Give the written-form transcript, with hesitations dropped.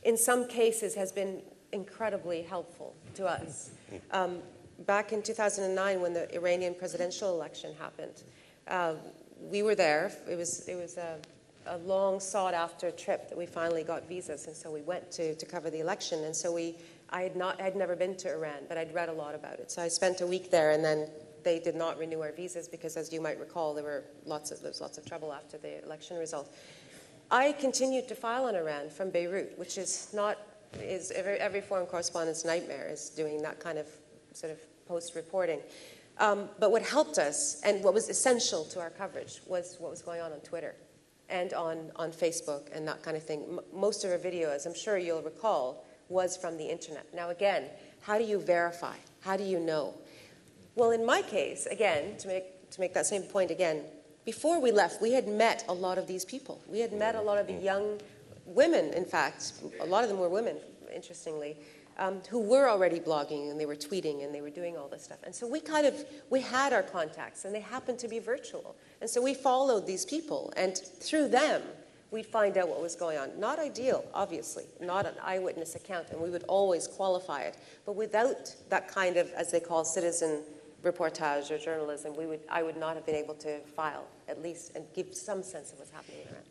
in some cases has been incredibly helpful to us. Back in 2009, when the Iranian presidential election happened, we were there. It was a long sought-after trip that we finally got visas, and so we went to cover the election. And so I had never been to Iran, but I'd read a lot about it. So I spent a week there, and then they did not renew our visas because, as you might recall, there was lots of trouble after the election result. I continued to file on Iran from Beirut, which is every foreign correspondent's nightmare, is doing that kind of sort of post-reporting. But what helped us, and what was essential to our coverage, was what was going on Twitter and on Facebook and that kind of thing. Most of our video, as I'm sure you'll recall, was from the internet. Now again, how do you verify? How do you know? Well, in my case, again, to make that same point again, before we left, we had met a lot of these people. We had met a lot of the young women, in fact. A lot of them were women, interestingly, who were already blogging, and they were tweeting, and they were doing all this stuff. And so we had our contacts, and they happened to be virtual. And so we followed these people, and through them, we'd find out what was going on. Not ideal, obviously, not an eyewitness account, and we would always qualify it. But without that kind of, as they call, citizen reportage or journalism, I would not have been able to file, at least, and give some sense of what's happening in Iran.